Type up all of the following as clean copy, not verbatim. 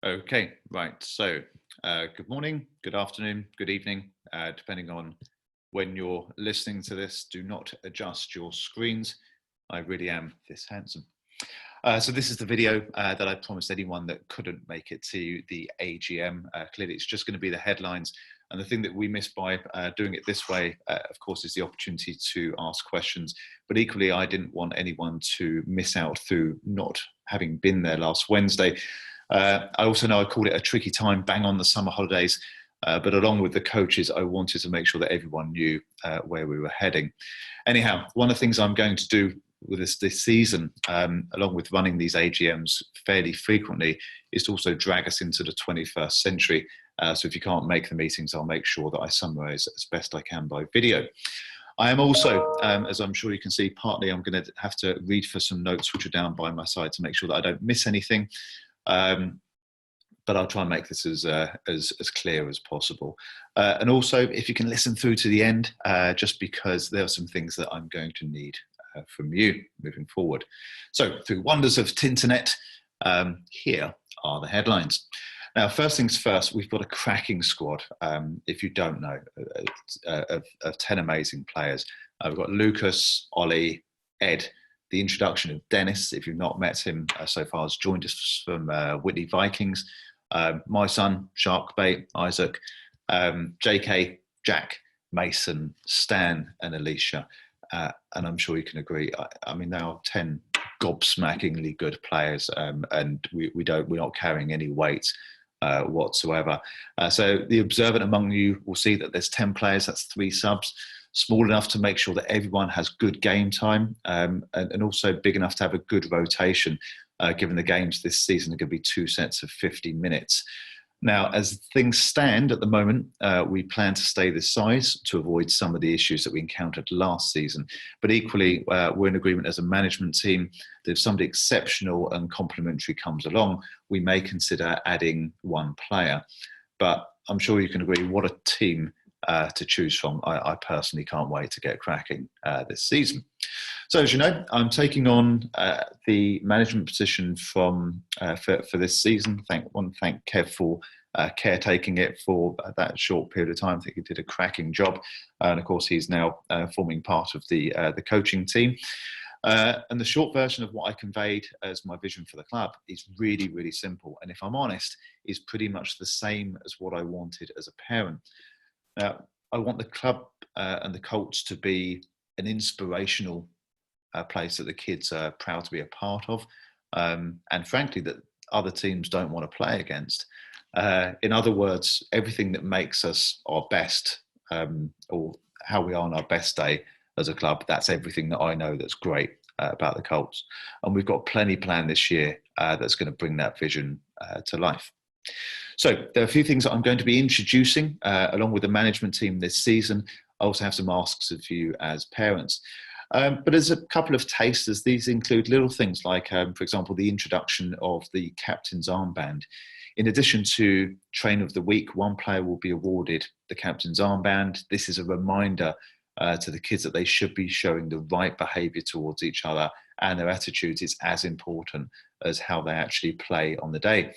Okay, right. So, good morning, good afternoon, good evening, depending on when you're listening to this. Do not adjust your screens. I really am this handsome. So this is the video that I promised anyone that couldn't make it to the AGM. Clearly, it's just going to be the headlines. And the thing that we miss by doing it this way, of course, is the opportunity to ask questions. But equally, I didn't want anyone to miss out through not having been there last Wednesday. I also know I called it a tricky time, bang on the summer holidays. But along with the coaches, I wanted to make sure that everyone knew where we were heading. Anyhow, one of the things I'm going to do with this season, along with running these AGMs fairly frequently, is to also drag us into the 21st century. So if you can't make the meetings, I'll make sure that I summarise as best I can by video. I am also, as I'm sure you can see, partly I'm going to have to read for some notes which are down by my side to make sure that I don't miss anything. But I'll try and make this as clear as possible. And also, if you can listen through to the end, just because there are some things that I'm going to need from you moving forward. So, through wonders of Tinternet, here are the headlines. Now, first things first, we've got a cracking squad, if you don't know, of 10 amazing players. We've got Lucas, Ollie, Ed. The introduction of Dennis, if you've not met him so far, has joined us from Whitney Vikings. My son, Sharkbait, Isaac, JK, Jack, Mason, Stan, and Alicia. And I'm sure you can agree. I mean, they are 10 gobsmackingly good players, and we're not carrying any weight whatsoever. So the observant among you will see that there's 10 players. That's 3 subs. Small enough to make sure that everyone has good game time, and also big enough to have a good rotation, given the games this season are going to be 2 sets of 50 minutes. Now, as things stand at the moment, we plan to stay this size to avoid some of the issues that we encountered last season. But equally, we're in agreement as a management team that if somebody exceptional and complementary comes along, we may consider adding 1 player. But I'm sure you can agree, what a team to choose from. I personally can't wait to get cracking this season. So as you know, I'm taking on the management position for this season. Thank Kev for caretaking it for that short period of time. I think he did a cracking job, and of course he's now forming part of the coaching team. And the short version of what I conveyed as my vision for the club is really, really simple, and if I'm honest, is pretty much the same as what I wanted as a parent. Now, I want the club and the Colts to be an inspirational place that the kids are proud to be a part of, and frankly, that other teams don't want to play against. In other words, everything that makes us our best, or how we are on our best day as a club, that's everything that I know that's great about the Colts. And we've got plenty planned this year that's going to bring that vision to life. So there are a few things that I'm going to be introducing along with the management team this season. I also have some asks of you as parents. But as a couple of tasters, these include little things like, for example, the introduction of the captain's armband. In addition to Trainer of the Week, 1 player will be awarded the captain's armband. This is a reminder to the kids that they should be showing the right behaviour towards each other, and their attitudes is as important as how they actually play on the day.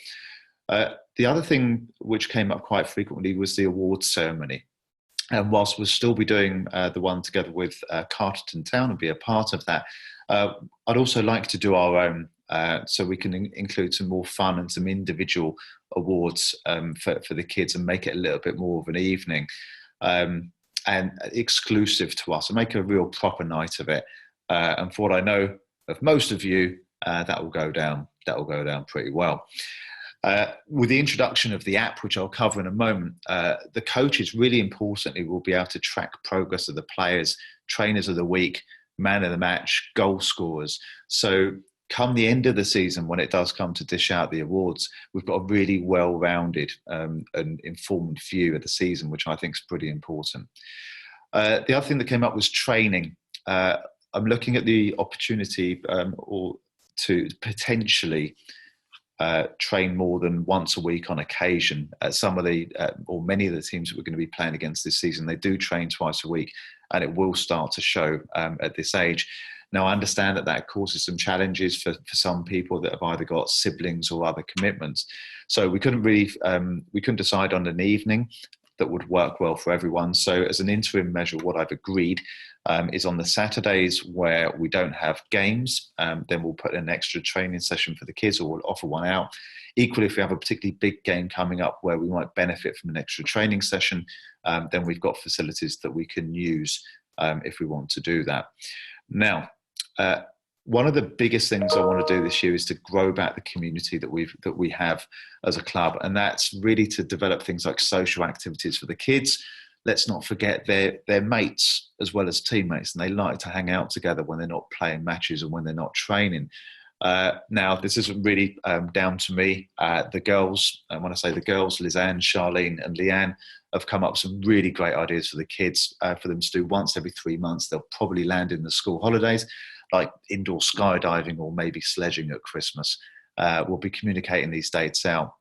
The other thing which came up quite frequently was the awards ceremony. And whilst we'll still be doing the one together with Carterton Town and be a part of that, I'd also like to do our own, so we can include some more fun and some individual awards for the kids and make it a little bit more of an evening and exclusive to us, and make a real proper night of it. And for what I know of most of you, that will go down pretty well. With the introduction of the app, which I'll cover in a moment, the coaches really importantly will be able to track progress of the players, trainers of the week, man of the match, goal scorers. So come the end of the season, when it does come to dish out the awards, we've got a really well-rounded and informed view of the season, which I think is pretty important. The other thing that came up was training. I'm looking at the opportunity or to potentially train more than once a week on occasion. Some of the or many of the teams that we're going to be playing against this season, they do train twice a week, and it will start to show at this age. Now, I understand that that causes some challenges for some people that have either got siblings or other commitments. So we couldn't decide on an evening that would work well for everyone. So as an interim measure, what I've agreed is on the Saturdays where we don't have games, then we'll put an extra training session for the kids, or we'll offer one out. Equally, if we have a particularly big game coming up where we might benefit from an extra training session, then we've got facilities that we can use if we want to do that. Now, one of the biggest things I want to do this year is to grow back the community that we have as a club, and that's really to develop things like social activities for the kids. Let's not forget they're mates as well as teammates, and they like to hang out together when they're not playing matches and when they're not training. Now, this isn't really down to me. The girls, and when I say the girls, Lizanne, Charlene and Leanne, have come up with some really great ideas for the kids, for them to do once every 3 months. They'll probably land in the school holidays, like indoor skydiving or maybe sledging at Christmas. We'll be communicating these dates out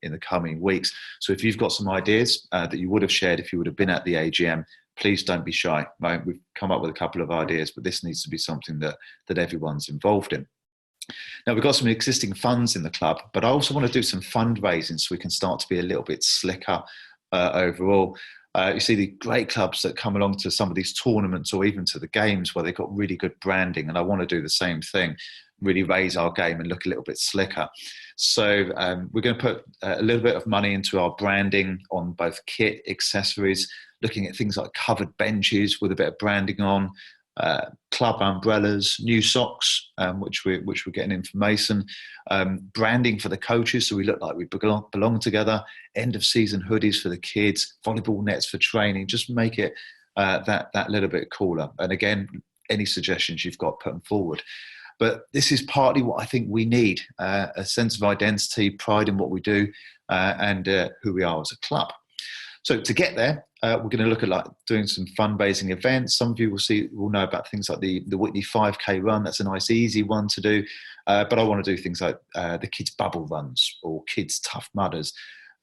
in the coming weeks. So if you've got some ideas that you would have shared if you would have been at the AGM, please don't be shy. Right? We've come up with a couple of ideas, but this needs to be something that everyone's involved in. Now, we've got some existing funds in the club, but I also want to do some fundraising so we can start to be a little bit slicker overall. You see the great clubs that come along to some of these tournaments or even to the games where they've got really good branding, and I want to do the same thing, really raise our game and look a little bit slicker. So we're going to put a little bit of money into our branding on both kit, accessories, looking at things like covered benches with a bit of branding on, club umbrellas, new socks, which we're getting information, branding for the coaches so we look like we belong together, end of season hoodies for the kids, volleyball nets for training, just make it that little bit cooler. And again, any suggestions you've got, put them forward. But this is partly what I think we need, a sense of identity, pride in what we do, and who we are as a club. So to get there, we're going to look at like doing some fundraising events. Some of you will know about things like the Whitney 5K run. That's a nice, easy one to do. But I want to do things like the kids' bubble runs or kids' tough mudders.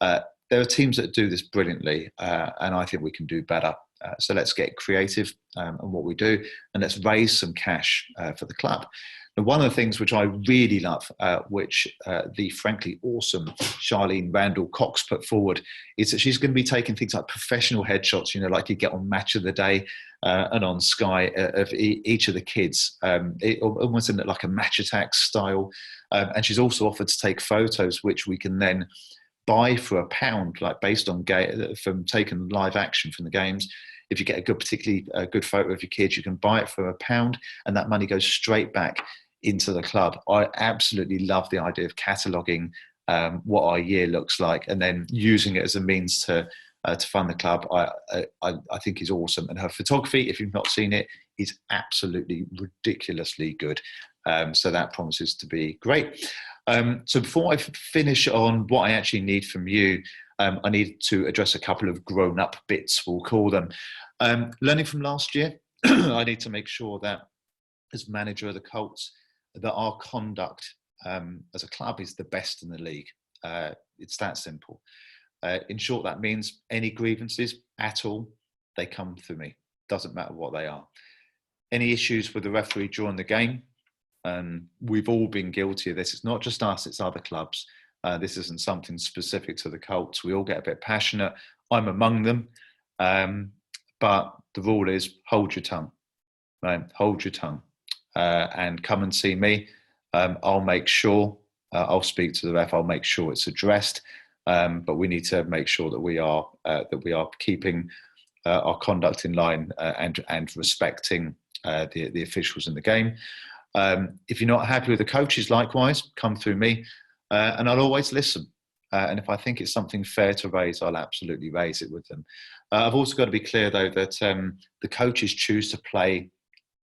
There are teams that do this brilliantly, and I think we can do better. So let's get creative on what we do, and let's raise some cash for the club. And one of the things which I really love, which the frankly awesome Charlene Randall Cox put forward, is that she's going to be taking things like professional headshots, like you get on Match of the Day and on Sky of each of the kids, almost in like a Match Attack style. And she's also offered to take photos, which we can then buy for £1, like based on from taking live action from the games. If you get a particularly good photo of your kids, you can buy it for £1, and that money goes straight back into the club. I absolutely love the idea of cataloguing what our year looks like and then using it as a means to fund the club. I think is awesome, and her photography, if you've not seen it, is absolutely ridiculously good. So that promises to be great. So before I finish on what I actually need from you, I need to address a couple of grown-up bits, we'll call them. Learning from last year, I need to make sure that as manager of the Colts, that our conduct as a club is the best in the league. It's that simple. In short, that means any grievances at all, they come through me. Doesn't matter what they are. Any issues with the referee during the game, we've all been guilty of this. It's not just us, it's other clubs. This isn't something specific to the Colts. We all get a bit passionate. I'm among them. But the rule is hold your tongue. Right? Hold your tongue. And come and see me. I'll make sure, I'll speak to the ref, I'll make sure it's addressed. But we need to make sure that we are keeping our conduct in line and respecting the officials in the game. If you're not happy with the coaches, likewise, come through me, and I'll always listen. And if I think it's something fair to raise, I'll absolutely raise it with them. I've also got to be clear, though, that the coaches choose to play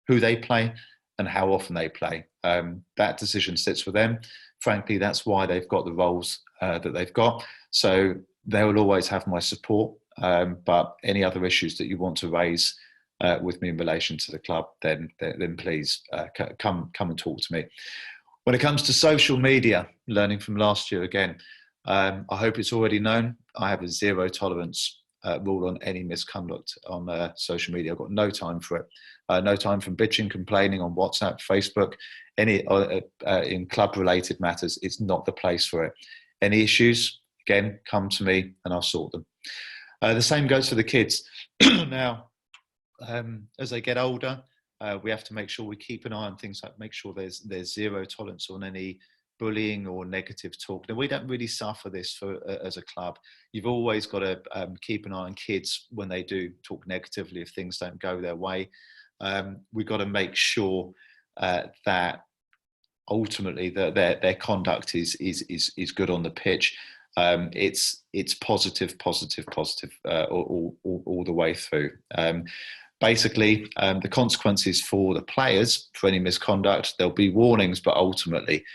who they play and how often they play. That decision sits with them. Frankly, that's why they've got the roles that they've got. So they will always have my support. But any other issues that you want to raise with me in relation to the club, then please come and talk to me. When it comes to social media, learning from last year again, I hope it's already known. I have a zero tolerance rule on any misconduct on social media. I've got no time for it. No time for bitching, complaining on WhatsApp, Facebook, any in club-related matters. It's not the place for it. Any issues, again, come to me and I'll sort them. The same goes for the kids. Now, as they get older, we have to make sure we keep an eye on things like make sure there's zero tolerance on any bullying or negative talk. Now, we don't really suffer this as a club. You've always got to keep an eye on kids when they do talk negatively if things don't go their way. We've got to make sure that ultimately their conduct is good on the pitch. It's positive all the way through. Basically, the consequences for the players for any misconduct, there'll be warnings, but ultimately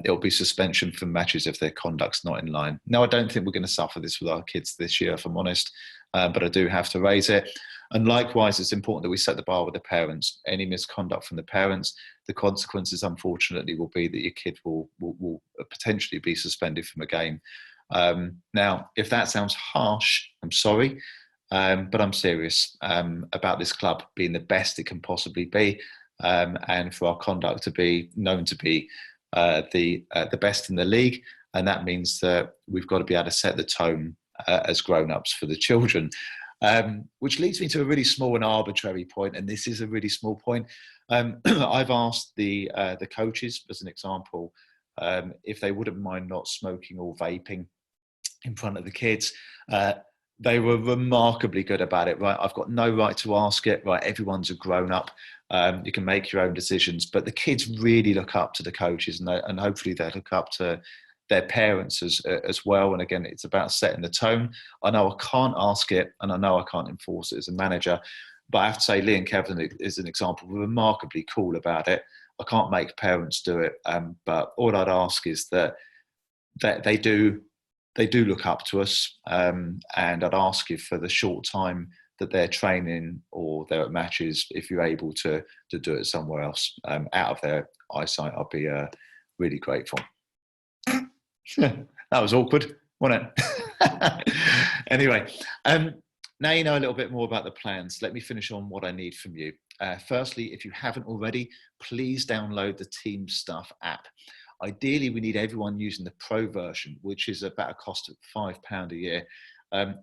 it'll be suspension from matches if their conduct's not in line. Now, I don't think we're going to suffer this with our kids this year, if I'm honest, but I do have to raise it. And likewise, it's important that we set the bar with the parents. Any misconduct from the parents, the consequences, unfortunately, will be that your kid will potentially be suspended from a game. Now, if that sounds harsh, I'm sorry, but I'm serious about this club being the best it can possibly be, and for our conduct to be known to be the best in the league. And that means that we've got to be able to set the tone as grown-ups for the children. Which leads me to a really small and arbitrary point, and this is a really small point. I've asked the coaches, as an example, if they wouldn't mind not smoking or vaping in front of the kids. They were remarkably good about it, right? I've got no right to ask it, right? Everyone's a grown-up. You can make your own decisions, but the kids really look up to the coaches, and hopefully they look up to their parents as well. And again, it's about setting the tone. I know I can't ask it, and I know I can't enforce it as a manager, but I have to say Lee and Kevin is an example, remarkably cool about it. I can't make parents do it, but all I'd ask is that they do look up to us, and I'd ask you for the short time that they're training or they're at matches, if you're able to do it somewhere else, out of their eyesight, I'll be really grateful. That was awkward, wasn't it? Anyway, now you know a little bit more about the plans. Let me finish on what I need from you. Firstly, if you haven't already, please download the Team Stuff app. Ideally, we need everyone using the Pro version, which is about a cost of £5 a year.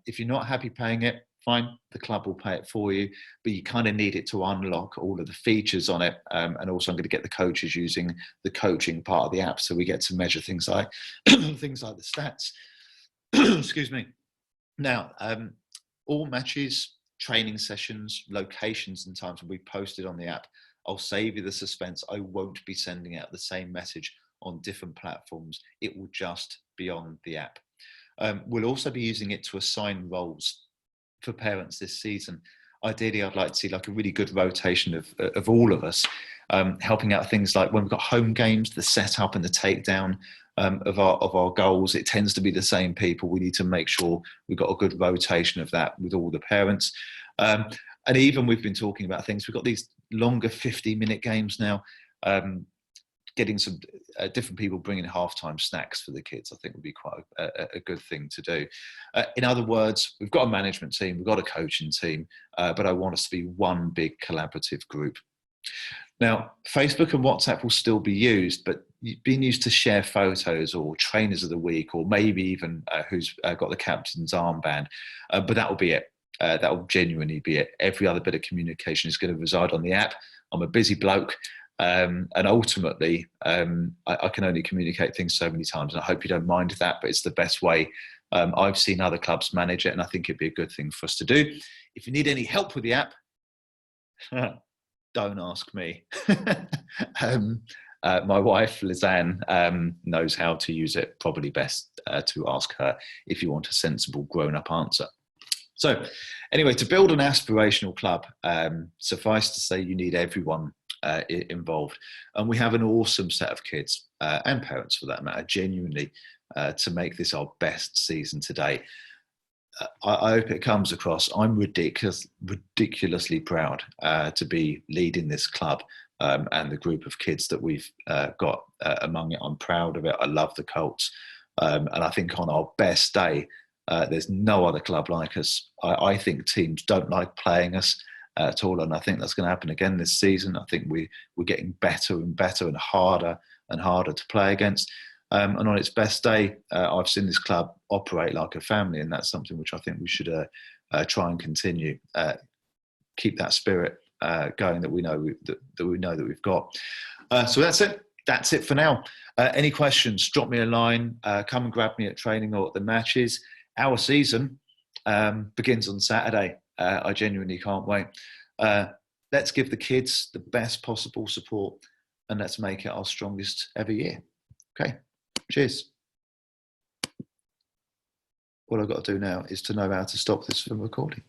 If you're not happy paying it, fine, the club will pay it for you, but you kind of need it to unlock all of the features on it. And also I'm going to get the coaches using the coaching part of the app, so we get to measure things like things like the stats. Excuse me. Now, all matches, training sessions, locations and times will be posted on the app. I'll save you the suspense. I won't be sending out the same message on different platforms. It will just be on the app. We'll also be using it to assign roles for parents this season. Ideally, I'd like to see like a really good rotation of all of us, helping out things like when we've got home games, the setup and the takedown of our goals. It tends to be the same people. We need to make sure we've got a good rotation of that with all the parents. And even we've been talking about things. We've got these longer 50-minute games now. Getting some different people bringing halftime snacks for the kids, I think would be quite a good thing to do. In other words, we've got a management team, we've got a coaching team, but I want us to be one big collaborative group. Now, Facebook and WhatsApp will still be used, but being used to share photos or trainers of the week, or maybe even who's got the captain's armband, but that will be it. That will genuinely be it. Every other bit of communication is going to reside on the app. I'm a busy bloke. And ultimately, I can only communicate things so many times. And I hope you don't mind that, but it's the best way. I've seen other clubs manage it, and I think it'd be a good thing for us to do. If you need any help with the app, don't ask me. My wife, Lizanne, knows how to use it. Probably best to ask her if you want a sensible grown-up answer. So anyway, to build an aspirational club, suffice to say you need everyone involved, and we have an awesome set of kids and parents for that matter, genuinely, to make this our best season today. I hope it comes across. I'm ridiculously proud to be leading this club and the group of kids that we've got among it. I'm proud of it. I love the Colts, and I think on our best day, there's no other club like us. I think teams don't like playing us. at all. And I think that's going to happen again this season. I think we're getting better and better and harder to play against. And on its best day, I've seen this club operate like a family, and that's something which I think we should try and continue. Keep that spirit going that we know that we've got. So that's it. That's it for now. Any questions? Drop me a line. Come and grab me at training or at the matches. Our season begins on Saturday. I genuinely can't wait. Let's give the kids the best possible support, and let's make it our strongest ever year. Okay. Cheers. All I've got to do now is to know how to stop this from recording.